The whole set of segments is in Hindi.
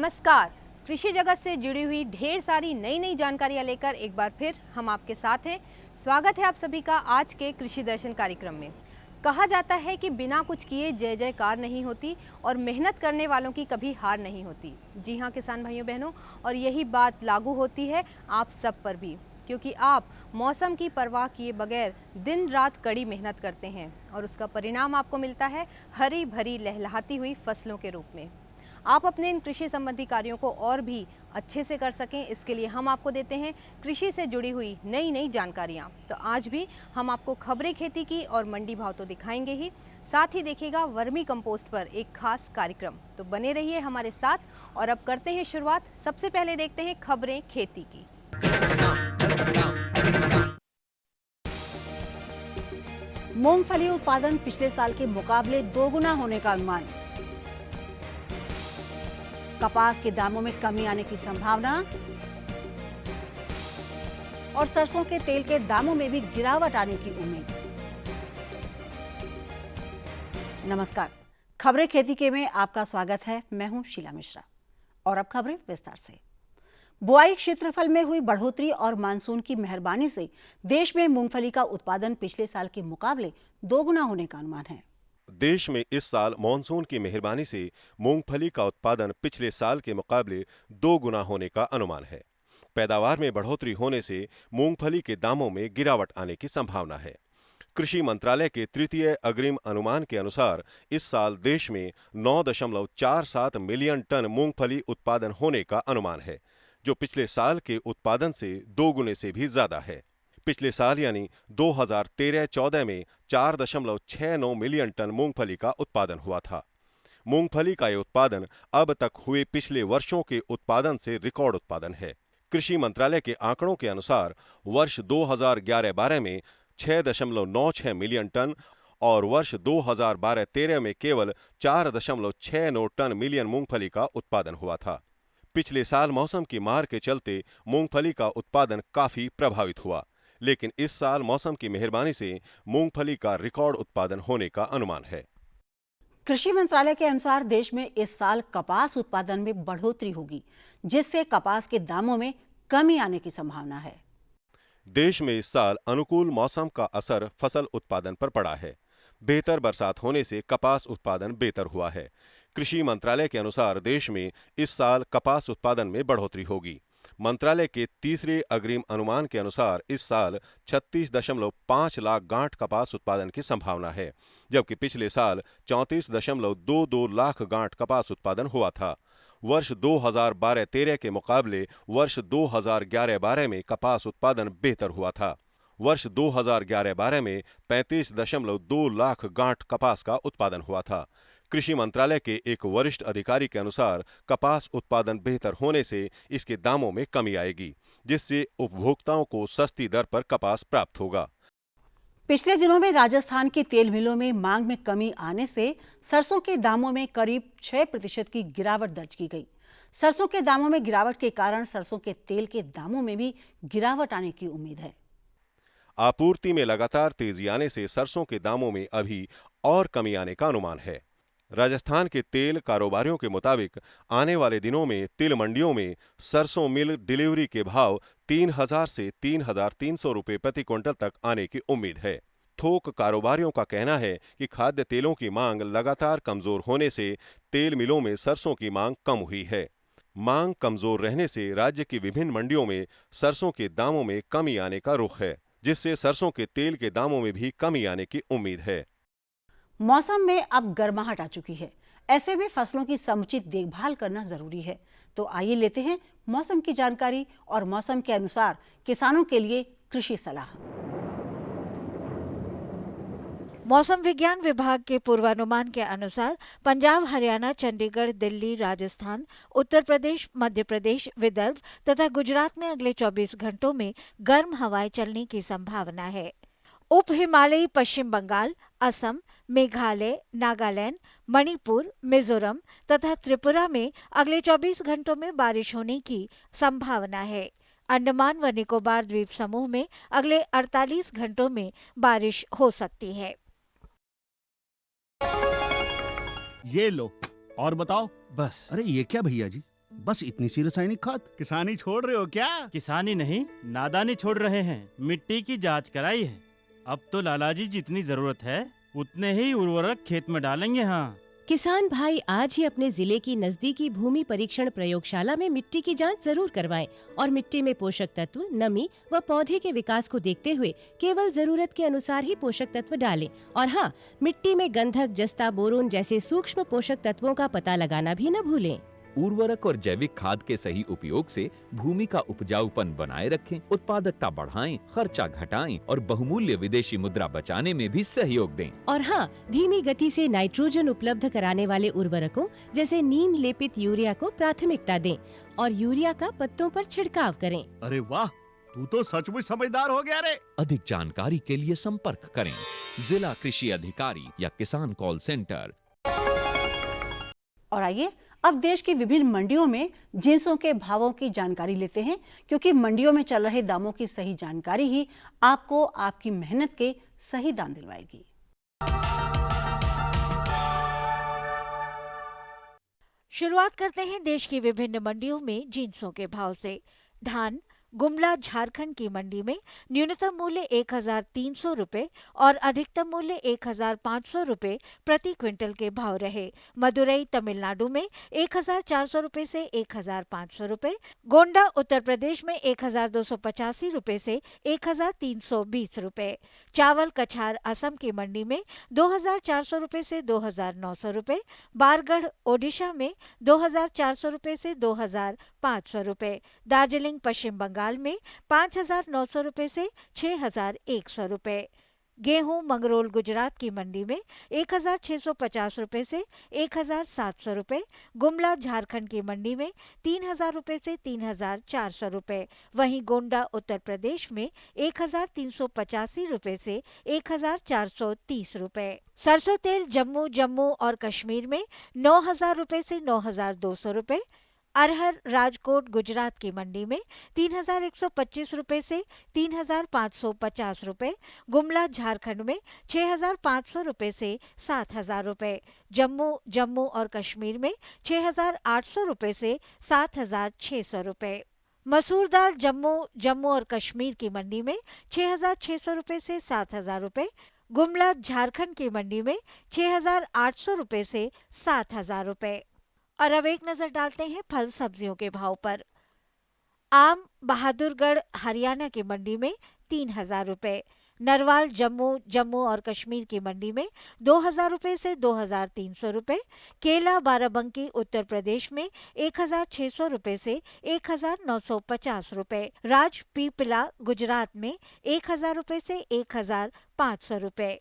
नमस्कार। कृषि जगत से जुड़ी हुई ढेर सारी नई नई जानकारियां लेकर एक बार फिर हम आपके साथ हैं। स्वागत है आप सभी का आज के कृषि दर्शन कार्यक्रम में। कहा जाता है कि बिना कुछ किए जय जयकार नहीं होती और मेहनत करने वालों की कभी हार नहीं होती। जी हाँ किसान भाइयों बहनों, और यही बात लागू होती है आप सब पर भी, क्योंकि आप मौसम की परवाह किए बगैर दिन रात कड़ी मेहनत करते हैं और उसका परिणाम आपको मिलता है हरी भरी लहलहाती हुई फसलों के रूप में। आप अपने इन कृषि संबंधी कार्यों को और भी अच्छे से कर सकें, इसके लिए हम आपको देते हैं कृषि से जुड़ी हुई नई नई जानकारियां। तो आज भी हम आपको खबरें खेती की और मंडी भाव तो दिखाएंगे ही, साथ ही देखिएगा वर्मी कंपोस्ट पर एक खास कार्यक्रम। तो बने रहिए हमारे साथ और अब करते हैं शुरुआत। सबसे पहले देखते हैं खबरें खेती की। मूंगफली उत्पादन पिछले साल के मुकाबले दोगुना होने का अनुमान। कपास के दामों में कमी आने की संभावना और सरसों के तेल के दामों में भी गिरावट आने की उम्मीद। नमस्कार, खबरें खेती के में आपका स्वागत है। मैं हूं शीला मिश्रा और अब खबरें विस्तार से। बुआई क्षेत्रफल में हुई बढ़ोतरी और मानसून की मेहरबानी से देश में मूंगफली का उत्पादन पिछले साल के मुकाबले दोगुना होने का अनुमान है। देश में इस साल मानसून की मेहरबानी से मूंगफली का उत्पादन पिछले साल के मुकाबले 2 गुना होने का अनुमान है। पैदावार में बढ़ोतरी होने से मूंगफली के दामों में गिरावट आने की संभावना है। कृषि मंत्रालय के तृतीय अग्रिम अनुमान के अनुसार इस साल देश में 9.47 मिलियन टन मूंगफली उत्पादन होने का अनुमान है, जो पिछले साल के उत्पादन से 2 गुने से भी ज्यादा है। पिछले साल यानी 2013-14 में 4.69 मिलियन टन मूंगफली का उत्पादन हुआ था। मूंगफली का यह उत्पादन अब तक हुए पिछले वर्षों के उत्पादन से रिकॉर्ड उत्पादन है। कृषि मंत्रालय के आंकड़ों के अनुसार वर्ष 2011-12 में 6.96 मिलियन टन और वर्ष 2012-13 में केवल 4.69 टन मिलियन मूंगफली का उत्पादन हुआ था। पिछले साल मौसम की मार के चलते मूंगफली का उत्पादन काफी प्रभावित हुआ, लेकिन इस साल मौसम की मेहरबानी से मूंगफली का रिकॉर्ड उत्पादन होने का अनुमान है। कृषि मंत्रालय के अनुसार देश में इस साल कपास उत्पादन में बढ़ोतरी होगी, जिससे कपास के दामों में कमी आने की संभावना है। देश में इस साल अनुकूल मौसम का असर फसल उत्पादन पर पड़ा है। बेहतर बरसात होने से कपास उत्पादन बेहतर हुआ है। कृषि मंत्रालय के अनुसार देश में इस साल कपास उत्पादन में बढ़ोतरी होगी। मंत्रालय के तीसरे अग्रिम अनुमान के अनुसार इस साल 36.5 लाख गांठ कपास उत्पादन की संभावना है, जबकि पिछले साल 34.22 लाख गांठ कपास उत्पादन हुआ था। वर्ष 2012-13 के मुकाबले वर्ष 2011-12 में कपास उत्पादन बेहतर हुआ था। वर्ष 2011-12 में 35.2 लाख गांठ कपास का उत्पादन हुआ था। कृषि मंत्रालय के एक वरिष्ठ अधिकारी के अनुसार कपास उत्पादन बेहतर होने से इसके दामों में कमी आएगी, जिससे उपभोक्ताओं को सस्ती दर पर कपास प्राप्त होगा। पिछले दिनों में राजस्थान की तेल मिलों में मांग में कमी आने से सरसों के दामों में करीब 6% की गिरावट दर्ज की गई। सरसों के दामों में गिरावट के कारण सरसों के तेल के दामों में भी गिरावट आने की उम्मीद है। आपूर्ति में लगातार तेजी आने से सरसों के दामों में अभी और कमी आने का अनुमान है। राजस्थान के तेल कारोबारियों के मुताबिक आने वाले दिनों में तेल मंडियों में सरसों मिल डिलीवरी के भाव 3,000 से 3,300 रुपये प्रति क्विंटल तक आने की उम्मीद है। थोक कारोबारियों का कहना है कि खाद्य तेलों की मांग लगातार कमजोर होने से तेल मिलों में सरसों की मांग कम हुई है। मांग कमजोर रहने से राज्य की विभिन्न मंडियों में सरसों के दामों में कमी आने का रुख है, जिससे सरसों के तेल के दामों में भी कमी आने की उम्मीद है। मौसम में अब गर्माहट आ चुकी है, ऐसे में फसलों की समुचित देखभाल करना जरूरी है। तो आइए लेते हैं मौसम की जानकारी और मौसम के अनुसार किसानों के लिए कृषि सलाह। मौसम विज्ञान विभाग के पूर्वानुमान के अनुसार पंजाब, हरियाणा, चंडीगढ़, दिल्ली, राजस्थान, उत्तर प्रदेश, मध्य प्रदेश, विदर्भ तथा गुजरात में अगले 24 घंटों में गर्म हवाएं चलने की संभावना है। उप हिमालयी पश्चिम बंगाल, असम, मेघालय, नागालैंड, मणिपुर, मिजोरम तथा त्रिपुरा में अगले 24 घंटों में बारिश होने की संभावना है। अंडमान व निकोबार द्वीप समूह में अगले 48 घंटों में बारिश हो सकती है। ये लो और बताओ। बस। अरे ये क्या भैया जी, बस इतनी सी रासायनिक खाद? किसानी छोड़ रहे हो क्या? किसानी नहीं, नादानी छोड़ रहे हैं। मिट्टी की जांच कराई है। अब तो लालाजी जितनी जरूरत है उतने ही उर्वरक खेत में डालेंगे। हाँ, किसान भाई आज ही अपने जिले की नजदीकी भूमि परीक्षण प्रयोगशाला में मिट्टी की जांच जरूर करवाएं और मिट्टी में पोषक तत्व, नमी व पौधे के विकास को देखते हुए केवल जरूरत के अनुसार ही पोषक तत्व डालें। और हाँ, मिट्टी में गंधक, जस्ता, बोरोन जैसे सूक्ष्म पोषक तत्वों का पता लगाना भी न भूलें। उर्वरक और जैविक खाद के सही उपयोग से भूमि का उपजाऊपन बनाए रखें, उत्पादकता बढ़ाएं, खर्चा घटाएं और बहुमूल्य विदेशी मुद्रा बचाने में भी सहयोग दें। और हाँ, धीमी गति से नाइट्रोजन उपलब्ध कराने वाले उर्वरकों जैसे नीम लेपित यूरिया को प्राथमिकता दें और यूरिया का पत्तों पर छिड़काव करें। अरे वाह, तू तो सचमुच समझदार हो गया रे। अधिक जानकारी के लिए संपर्क करें जिला कृषि अधिकारी या किसान कॉल सेंटर। और आइए अब देश की विभिन्न मंडियों में जिंसों के भावों की जानकारी लेते हैं, क्योंकि मंडियों में चल रहे दामों की सही जानकारी ही आपको आपकी मेहनत के सही दाम दिलवाएगी। शुरुआत करते हैं देश की विभिन्न मंडियों में जिंसों के भाव से। धान गुमला झारखंड की मंडी में न्यूनतम मूल्य 1300 रुपए और अधिकतम मूल्य 1500 रुपए प्रति क्विंटल के भाव रहे। मदुरई तमिलनाडु में 1400 रुपए से 1500 रुपए, गोंडा उत्तर प्रदेश में 1285 रुपए से 1320 रुपए। चावल कछार असम की मंडी में 2400 रुपए से 2900 रुपए, बारगढ़ ओडिशा में 2400 रुपए से 2500 रुपए, दार्जिलिंग पश्चिम बंगाल में 5900 रुपए से 6100 रुपए। गेहूं मंगरोल गुजरात की मंडी में 1650 रुपए से 1700 रुपए, गुमला झारखंड की मंडी में 3000 रुपए से 3400 रुपए, वहीं गोंडा उत्तर प्रदेश में 1385 रुपए से 1430 रुपए। सरसों तेल जम्मू और कश्मीर में 9000 रुपए से 9200 रुपए, अरहर राजकोट गुजरात की मंडी में 3125 रुपए से 3550 रुपए, गुमला झारखंड में 6500 रुपए से 7000 रुपए, जम्मू और कश्मीर में 6800 रुपए से 7600 रुपए। मसूर दाल जम्मू और कश्मीर की मंडी में 6600 रुपए से 7000 रुपए, गुमला झारखंड की मंडी में 6800 रुपए से 7000 रुपए। और अब एक नजर डालते हैं फल सब्जियों के भाव पर। आम बहादुरगढ़ हरियाणा की मंडी में 3000 रुपए, नरवाल जम्मू और कश्मीर की मंडी में 2000 रुपए से 2300 रुपए, केला बाराबंकी उत्तर प्रदेश में 1600 रुपए से 1950 रुपए, राजपीपला गुजरात में 1000 रुपए से 1500 रुपए,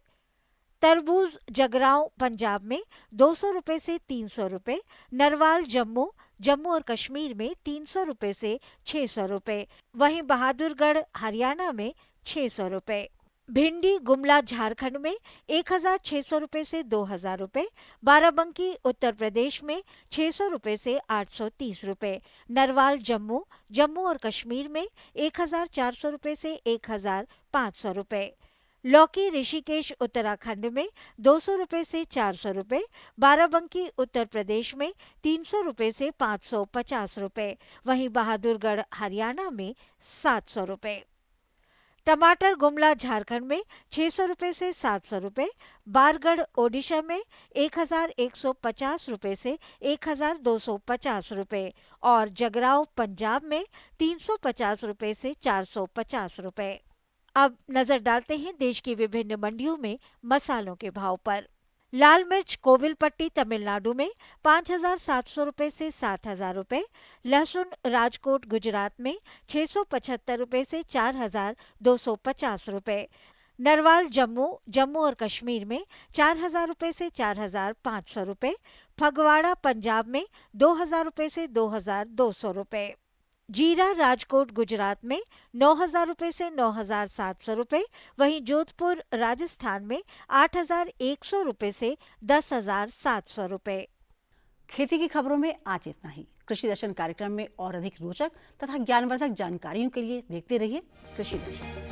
तरबूज जगरांव पंजाब में 200 रुपए से 300 रुपए, नरवाल जम्मू और कश्मीर में 300 रुपए से 600 रुपए, वहीं बहादुरगढ़ हरियाणा में 600 रुपए। भिंडी गुमला झारखंड में 1600 रुपए से 2000 रुपए, बाराबंकी उत्तर प्रदेश में 600 रुपए से 830 रुपए, नरवाल जम्मू और कश्मीर में 1400 रुपए से 1500 रुपए, लौकी ऋषिकेश उत्तराखंड में 200 रुपए से 400 रुपए, बाराबंकी उत्तर प्रदेश में 300 रुपए से 550 रुपए, वहीं बहादुरगढ़ हरियाणा में 700 रुपए। टमाटर गुमला झारखंड में 600 रुपए से 700 रुपए, बारगढ़ ओडिशा में 1150 रुपए से 1250 रुपए और जगरांव पंजाब में 350 रुपए से 450 रुपए। अब नजर डालते हैं देश की विभिन्न मंडियों में मसालों के भाव पर। लाल मिर्च कोविलपट्टी तमिलनाडु में 5700 रुपए से 7000 रुपए, लहसुन राजकोट गुजरात में 675 रुपए से 4250 रुपए, नरवाल जम्मू और कश्मीर में 4000 रुपए से 4500 रुपए, फगवाड़ा पंजाब में 2000 रुपए से 2200 रुपए, जीरा राजकोट गुजरात में 9000 रुपए से 9700 रुपए, वहीं जोधपुर राजस्थान में 8100 रुपए से 10700 रुपए। खेती की खबरों में आज इतना ही। कृषि दर्शन कार्यक्रम में और अधिक रोचक तथा ज्ञानवर्धक जानकारियों के लिए देखते रहिए कृषि दर्शन।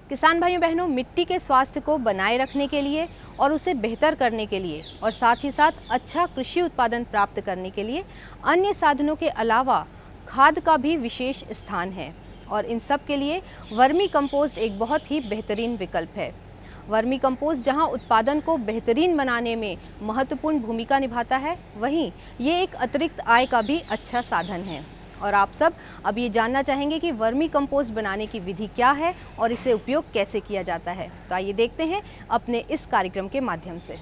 किसान भाइयों बहनों, मिट्टी के स्वास्थ्य को बनाए रखने के लिए और उसे बेहतर करने के लिए और साथ ही साथ अच्छा कृषि उत्पादन प्राप्त करने के लिए अन्य साधनों के अलावा खाद का भी विशेष स्थान है और इन सब के लिए वर्मी कंपोस्ट एक बहुत ही बेहतरीन विकल्प है। वर्मी कंपोस्ट जहां उत्पादन को बेहतरीन बनाने में महत्वपूर्ण भूमिका निभाता है, वहीं ये एक अतिरिक्त आय का भी अच्छा साधन है। और आप सब अब ये जानना चाहेंगे कि वर्मी कंपोस्ट बनाने की विधि क्या है और इसे उपयोग कैसे किया जाता है। तो आइए देखते हैं अपने इस कार्यक्रम के माध्यम से।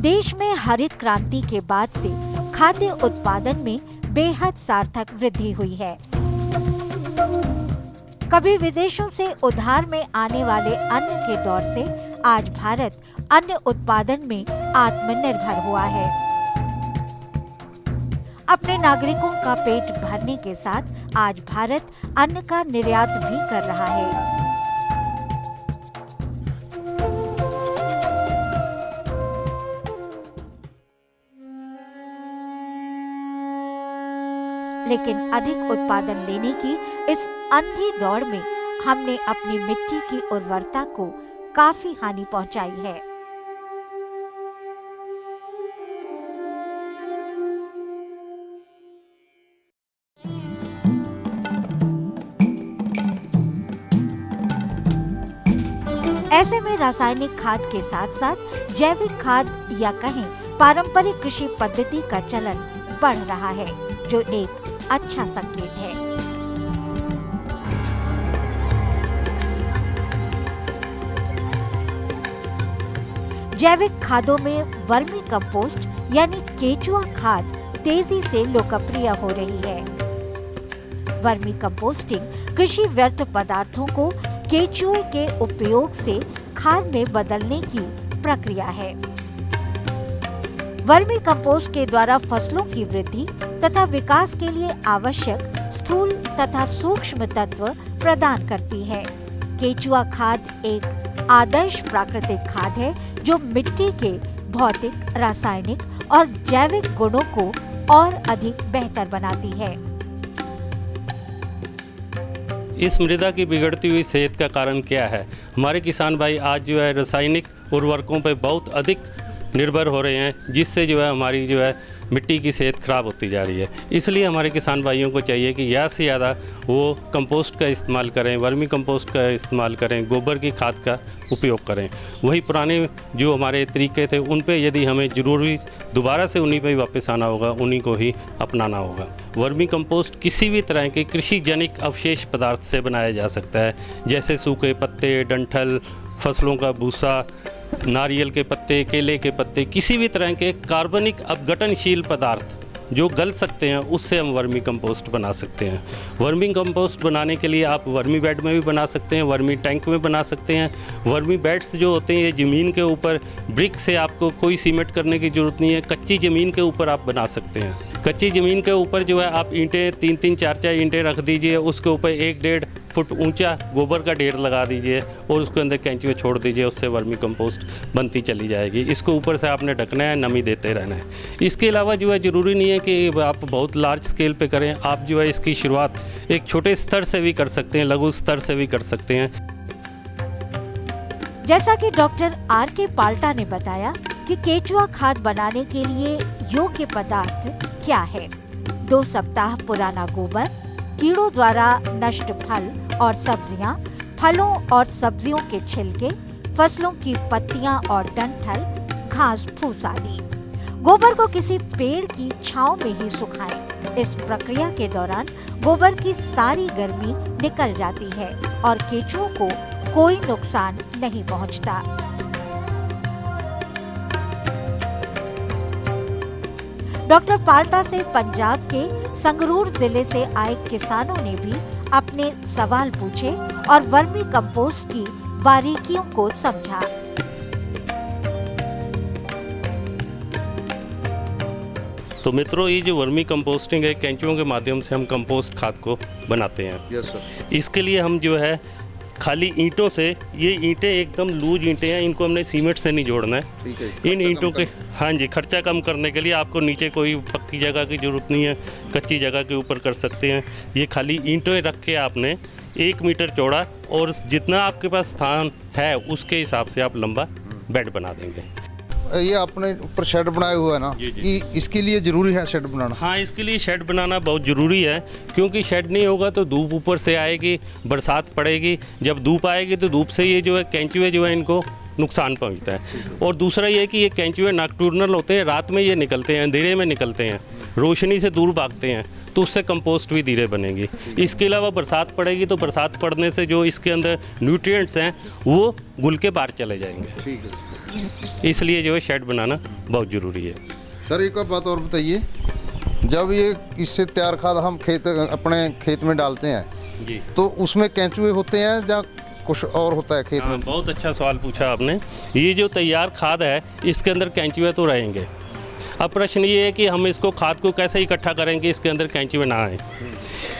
देश में हरित क्रांति के बाद से खाद्य उत्पादन में बेहद सार्थक वृद्धि हुई है। कभी विदेशों से उधार में आने वाले अन्न के दौर से आज भारत अन्न उत्पादन में आत्मनिर्भर हुआ है। अपने नागरिकों का पेट भरने के साथ आज भारत अन्न का निर्यात भी कर रहा है। लेकिन अधिक उत्पादन लेने की इस अंधी दौड़ में हमने अपनी मिट्टी की उर्वरता को काफी हानि पहुंचाई है। ऐसे में रासायनिक खाद के साथ साथ जैविक खाद या कहें पारंपरिक कृषि पद्धति का चलन बढ़ रहा है, जो एक अच्छा संकेत है। जैविक खादों में वर्मी कंपोस्ट यानी केचुआ खाद तेजी से लोकप्रिय हो रही है। वर्मी कंपोस्टिंग कृषि व्यर्थ पदार्थों को केचुए के उपयोग से खाद में बदलने की प्रक्रिया है। वर्मी कंपोस्ट के द्वारा फसलों की वृद्धि तथा विकास के लिए आवश्यक स्थूल तथा सूक्ष्म तत्व प्रदान करती है। केचुआ खाद एक आदर्श प्राकृतिक खाद है जो मिट्टी के भौतिक, रासायनिक और जैविक गुणों को और अधिक बेहतर बनाती है। इस मृदा की बिगड़ती हुई सेहत का कारण क्या है? हमारे किसान भाई आज जो है रासायनिक उर्वरकों पर बहुत अधिक निर्भर हो रहे हैं, जिससे जो है हमारी जो है मिट्टी की सेहत खराब होती जा रही है। इसलिए हमारे किसान भाइयों को चाहिए कि ज़्यादा से ज़्यादा वो कंपोस्ट का इस्तेमाल करें, वर्मी कंपोस्ट का इस्तेमाल करें, गोबर की खाद का उपयोग करें। वही पुराने जो हमारे तरीके थे उन पे यदि हमें ज़रूरी दोबारा से उन्हीं पे ही वापस आना होगा, उन्हीं को ही अपनाना होगा। वर्मी कंपोस्ट किसी भी तरह के कृषि जनिक अवशेष पदार्थ से बनाया जा सकता है, जैसे सूखे पत्ते, डंठल, फसलों का भूसा, नारियल के पत्ते, केले के पत्ते, किसी भी तरह के कार्बनिक अपघटनशील पदार्थ जो गल सकते हैं, उससे हम वर्मी कंपोस्ट बना सकते हैं। वर्मी कंपोस्ट बनाने के लिए आप वर्मी बेड में भी बना सकते हैं, वर्मी टैंक में बना सकते हैं। वर्मी बेड्स जो होते हैं ये ज़मीन के ऊपर ब्रिक से आपको कोई सीमेंट करने की ज़रूरत नहीं है, कच्ची ज़मीन के ऊपर आप बना सकते हैं। कच्ची ज़मीन के ऊपर जो है आप ईंटें 3-3, 4-4 ईंटें रख दीजिए, उसके ऊपर 1-1.5 फुट ऊंचा गोबर का ढेर लगा दीजिए और उसके अंदर कैंची में छोड़ दीजिए, उससे वर्मी कंपोस्ट बनती चली जाएगी। इसको ऊपर से आपने ढकना है, नमी देते रहना है। इसके अलावा जो है ज़रूरी नहीं है कि आप बहुत लार्ज स्केल पे करें, आप जो है इसकी शुरुआत एक छोटे स्तर से भी कर सकते हैं, लघु स्तर से भी कर सकते हैं। जैसा कि डॉक्टर R.K. पाल्टा ने बताया कि केचुआ खाद बनाने के लिए योग्य पदार्थ क्या है। 2 सप्ताह पुराना गोबर, कीड़ों द्वारा नष्ट फल और सब्जियां, फलों और सब्जियों के छिलके, फसलों की पत्तियां और डंठल, घास फूस आदि। गोबर को किसी पेड़ की छांव में ही सुखाएं। इस प्रक्रिया के दौरान गोबर की सारी गर्मी निकल जाती है और केचुओं को कोई नुकसान नहीं पहुंचता। डॉक्टर पाल्टा से पंजाब के संगरूर जिले से आए किसानों ने भी अपने सवाल पूछे और वर्मी कंपोस्ट की बारीकियों को समझा। तो मित्रों, ये जो वर्मी कंपोस्टिंग है, कैंचुओं के माध्यम से हम कंपोस्ट खाद को बनाते हैं। Yes sir. इसके लिए हम जो है खाली ईंटों से, ये ईंटें एकदम लूज ईंटें हैं, इनको हमने सीमेंट से नहीं जोड़ना है। ठीक है। इन ईंटों के, हाँ जी, खर्चा कम करने के लिए आपको नीचे कोई पक्की जगह की ज़रूरत नहीं है, कच्ची जगह के ऊपर कर सकते हैं। ये खाली ईंटें रख के आपने 1 मीटर चौड़ा और जितना आपके पास स्थान है उसके हिसाब से आप लंबा बेड बना देंगे। ये आपने ऊपर शेड बनाया हुआ है ना, कि इसके लिए ज़रूरी है शेड बनाना? हाँ, इसके लिए शेड बनाना बहुत ज़रूरी है, क्योंकि शेड नहीं होगा तो धूप ऊपर से आएगी, बरसात पड़ेगी, जब धूप आएगी तो धूप से ये जो है कैंचुए जो है इनको नुकसान पहुंचता है। और दूसरा ये कि ये कैंचुए नॉकटर्नल होते हैं, रात में ये निकलते हैं, अंधेरे में निकलते हैं, रोशनी से दूर भागते हैं, तो उससे कंपोस्ट भी धीरे बनेगी। इसके अलावा बरसात पड़ेगी तो बरसात पड़ने से जो इसके अंदर न्यूट्रिएंट्स हैं वो घुल के बाहर चले जाएंगे। ठीक है। इसलिए जो है शेड बनाना बहुत ज़रूरी है। सर एक बात और बताइए, जब ये इससे तैयार खाद हम अपने खेत में डालते हैं जी, तो उसमें कैंचुए होते हैं या कुछ और होता है खेत में? बहुत अच्छा सवाल पूछा आपने। ये जो तैयार खाद है इसके अंदर कैंचुए तो रहेंगे। अब प्रश्न ये है कि हम इसको खाद को कैसे इकट्ठा करेंगे इसके अंदर कैंचुए ना आए।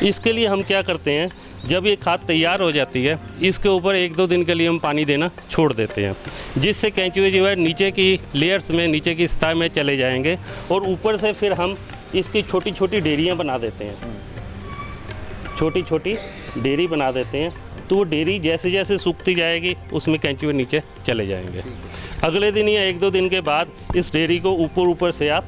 इसके लिए हम क्या करते हैं, जब ये खाद तैयार हो जाती है इसके ऊपर 1-2 दिन के लिए हम पानी देना छोड़ देते हैं, जिससे कैंचुए जो है नीचे की लेयर्स में, नीचे की सतह में चले जाएंगे और ऊपर से फिर हम इसकी छोटी छोटी डेरियाँ बना देते हैं। छोटी छोटी डेरी बना देते हैं, तो वो डेरी जैसे जैसे सूखती जाएगी उसमें कैंचुए नीचे चले जाएंगे। अगले दिन या 1-2 दिन के बाद इस डेरी को ऊपर से आप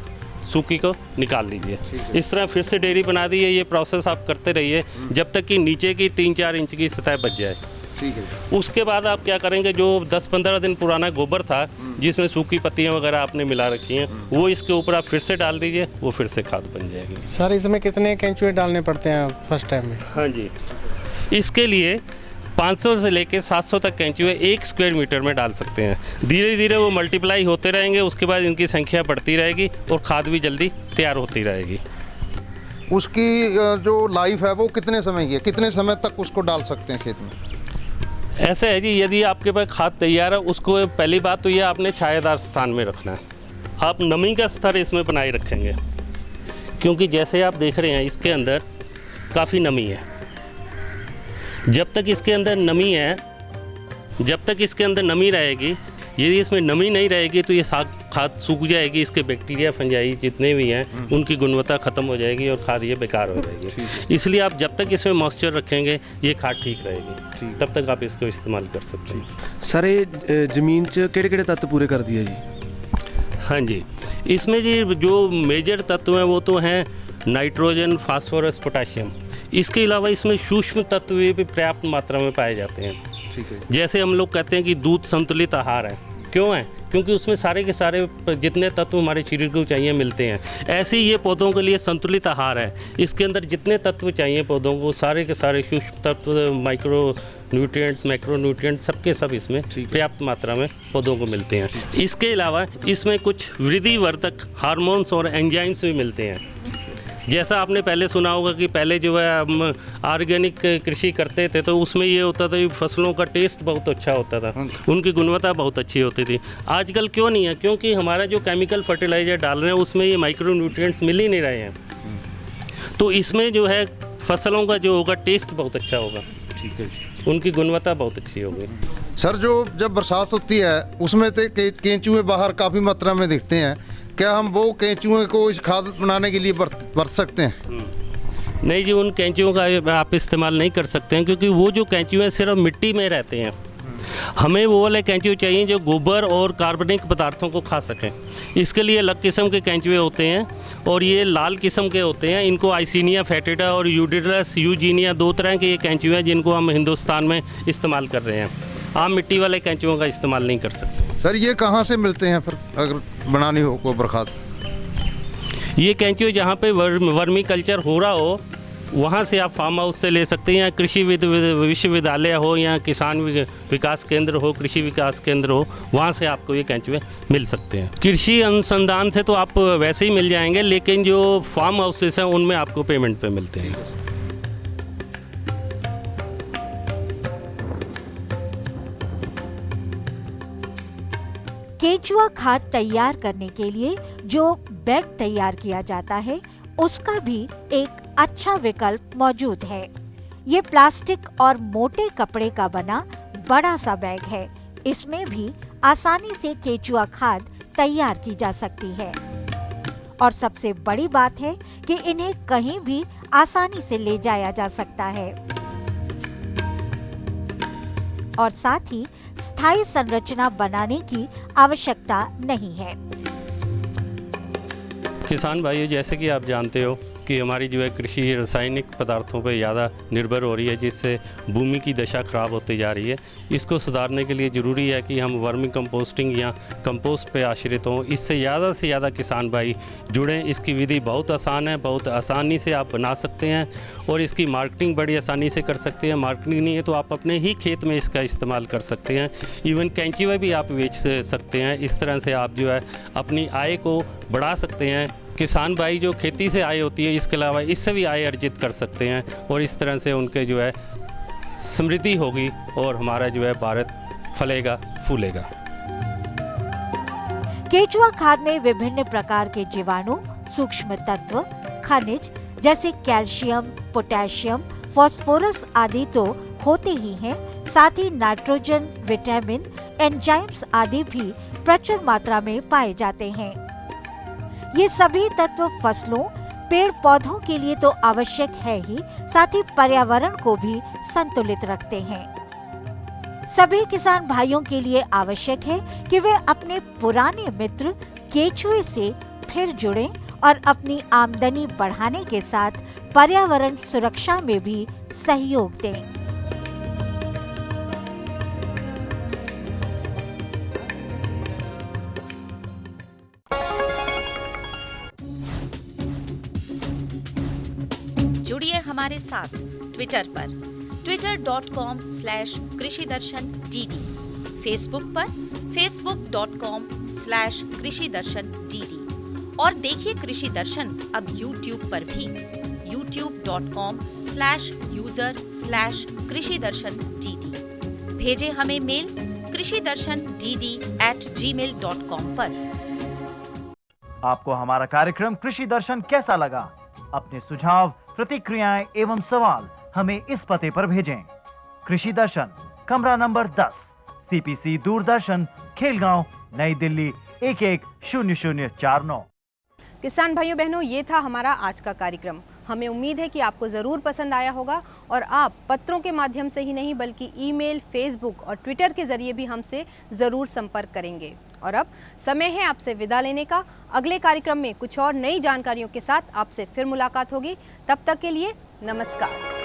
सूखी को निकाल लीजिए। इस तरह फिर से डेरी बना दीजिए। ये प्रोसेस आप करते रहिए जब तक कि नीचे की 3-4 इंच की सतह बच जाए। ठीक है। उसके बाद आप क्या करेंगे, जो 10-15 दिन पुराना गोबर था जिसमें सूखी पत्तियां वगैरह आपने मिला रखी हैं, वो इसके ऊपर आप फिर से डाल दीजिए, वो फिर से खाद बन जाएगी। सर इसमें कितने कैंचुए डालने पड़ते हैं फर्स्ट टाइम में? हाँ जी, इसके लिए 500 से लेके 700 तक कैंचुए 1 स्क्वायर मीटर में डाल सकते हैं। धीरे धीरे वो मल्टीप्लाई होते रहेंगे, उसके बाद इनकी संख्या बढ़ती रहेगी और खाद भी जल्दी तैयार होती रहेगी। उसकी जो लाइफ है वो कितने समय की है, कितने समय तक उसको डाल सकते हैं खेत में? ऐसा है जी, यदि आपके पास खाद तैयार है, उसको पहली बात तो ये आपने छायादार स्थान में रखना है। आप नमी का स्तर इसमें बनाए रखेंगे, क्योंकि जैसे आप देख रहे हैं इसके अंदर काफ़ी नमी है। जब तक इसके अंदर नमी है, जब तक इसके अंदर नमी रहेगी, यदि इसमें नमी नहीं रहेगी तो ये खाद सूख जाएगी, इसके बैक्टीरिया फंजाई जितने भी हैं उनकी गुणवत्ता ख़त्म हो जाएगी और खाद ये बेकार हो जाएगी। इसलिए आप जब तक इसमें मॉइस्चर रखेंगे ये खाद ठीक रहेगी, तब तक आप इसको इस्तेमाल कर सकते हैं। सर ये जमीन च केड़े-केड़े तत्व पूरे कर दिए जी? हाँ जी, इसमें जी जो मेजर तत्व हैं वो तो हैं नाइट्रोजन, फास्फोरस, पोटाशियम। इसके अलावा इसमें सूक्ष्म तत्व भी पर्याप्त मात्रा में पाए जाते हैं। ठीक है। जैसे हम लोग कहते हैं कि दूध संतुलित आहार है, क्यों है? क्योंकि उसमें सारे के सारे जितने तत्व हमारे शरीर को चाहिए मिलते हैं। ऐसे ही ये पौधों के लिए संतुलित आहार है, इसके अंदर जितने तत्व चाहिए पौधों को, सारे के सारे सूक्ष्म तत्व, माइक्रो न्यूट्रिएंट्स, मैक्रो न्यूट्रिएंट्स, सबके सब इसमें पर्याप्त मात्रा में पौधों को मिलते हैं। इसके अलावा इसमें कुछ वृद्धिवर्धक हार्मोन्स और एंजाइम्स भी मिलते हैं। जैसा आपने पहले सुना होगा कि पहले जो है हम ऑर्गेनिक कृषि करते थे तो उसमें ये होता था कि फसलों का टेस्ट बहुत अच्छा होता था, उनकी गुणवत्ता बहुत अच्छी होती थी। आजकल क्यों नहीं है? क्योंकि हमारा जो केमिकल फर्टिलाइज़र डाल रहे हैं उसमें ये माइक्रो न्यूट्रिएंट्स मिल ही नहीं रहे हैं, तो इसमें जो है फसलों का जो होगा टेस्ट बहुत अच्छा होगा। ठीक है। उनकी गुणवत्ता बहुत अच्छी होगी। सर जो जब बरसात होती है उसमें तो केंचुए बाहर काफ़ी मात्रा में दिखते हैं, क्या हम वो केंचुए को इस खाद बनाने के लिए बरत सकते हैं? नहीं जी, उन कैंचुओं का आप इस्तेमाल नहीं कर सकते हैं, क्योंकि वो जो कैंचुए सिर्फ मिट्टी में रहते हैं। हमें वो वाले कैंचुए चाहिए जो गोबर और कार्बनिक पदार्थों को खा सकें। इसके लिए अलग किस्म के कैंचुए होते हैं और ये लाल किस्म के होते हैं। इनको आइसिनिया फेटिडा और यूडिडस यूजीनिया 2 तरह के ये कैंचुए हैं जिनको हम हिंदुस्तान में इस्तेमाल कर रहे हैं। आम मिट्टी वाले कैंचुओं का इस्तेमाल नहीं कर सकते। सर ये कहाँ से मिलते हैं फिर अगर बनानी हो गोबर खाद? ये कैंचुए जहाँ पे वर्मी कल्चर हो रहा हो वहाँ से आप फार्म हाउस से ले सकते हैं, या कृषि विश्वविद्यालय हो या किसान विकास केंद्र हो, कृषि विकास केंद्र हो, वहाँ से आपको ये कैंचुए मिल सकते हैं। कृषि अनुसंधान से तो आप वैसे ही मिल जाएंगे, लेकिन जो फार्म हाउसेस हैं उनमें आपको पेमेंट पे मिलते हैं। केंचुआ खाद तैयार करने के लिए जो बेड तैयार किया जाता है उसका भी एक अच्छा विकल्प मौजूद है। ये प्लास्टिक और मोटे कपड़े का बना बड़ा सा बैग है। इसमें भी आसानी से केंचुआ खाद तैयार की जा सकती है और सबसे बड़ी बात है कि इन्हें कहीं भी आसानी से ले जाया जा सकता है और साथ ही स्थायी संरचना बनाने की आवश्यकता नहीं है। किसान भाइयों, जैसे कि आप जानते हो कि हमारी जो है कृषि रासायनिक पदार्थों पर ज़्यादा निर्भर हो रही है, जिससे भूमि की दशा खराब होती जा रही है। इसको सुधारने के लिए ज़रूरी है कि हम वर्मी कंपोस्टिंग या कंपोस्ट पे आश्रित हों। इससे ज़्यादा किसान भाई जुड़ें। इसकी विधि बहुत आसान है, बहुत आसानी से आप बना सकते हैं और इसकी मार्केटिंग बड़ी आसानी से कर सकते हैं। मार्केटिंग नहीं है तो आप अपने ही खेत में इसका इस्तेमाल कर सकते हैं। इवन कैंचुआ भी आप बेच सकते हैं। इस तरह से आप जो है अपनी आय को बढ़ा सकते हैं। किसान भाई जो खेती से आय होती है, इसके अलावा इससे भी आय अर्जित कर सकते हैं और इस तरह से उनके जो है समृद्धि होगी और हमारा जो है भारत फलेगा फूलेगा। केंचुआ खाद में विभिन्न प्रकार के जीवाणु, सूक्ष्म तत्व, खनिज जैसे कैल्शियम, पोटेशियम, फास्फोरस आदि तो होते ही हैं, साथ ही नाइट्रोजन, विटामिन, एंजाइम्स आदि भी प्रचुर मात्रा में पाए जाते हैं। ये सभी तत्व फसलों, पेड़ पौधों के लिए तो आवश्यक है ही, साथ ही पर्यावरण को भी संतुलित रखते हैं। सभी किसान भाइयों के लिए आवश्यक है कि वे अपने पुराने मित्र केंचुए से फिर जुड़ें और अपनी आमदनी बढ़ाने के साथ पर्यावरण सुरक्षा में भी सहयोग दें। जुड़िए हमारे साथ ट्विटर पर twitter.com/कृषिदर्शन-dd, फेसबुक पर facebook.com/कृषिदर्शन-dd और देखिए कृषि दर्शन अब YouTube पर भी youtube.com/user/कृषिदर्शन-dd। भेजें हमें मेल कृषिदर्शन-dd@gmail.com पर। आपको हमारा कार्यक्रम कृषि दर्शन कैसा लगा? अपने सुझाव, प्रतिक्रियाएं एवं सवाल हमें इस पते पर भेजें। कृषि दर्शन, कमरा नंबर 10, CPC दूरदर्शन, खेलगांव, नई दिल्ली 110049। किसान भाइयों बहनों, ये था हमारा आज का कार्यक्रम। हमें उम्मीद है कि आपको ज़रूर पसंद आया होगा और आप पत्रों के माध्यम से ही नहीं बल्कि ईमेल, फेसबुक और ट्विटर के ज़रिए भी हमसे ज़रूर संपर्क करेंगे। और अब समय है आपसे विदा लेने का। अगले कार्यक्रम में कुछ और नई जानकारियों के साथ आपसे फिर मुलाकात होगी। तब तक के लिए नमस्कार।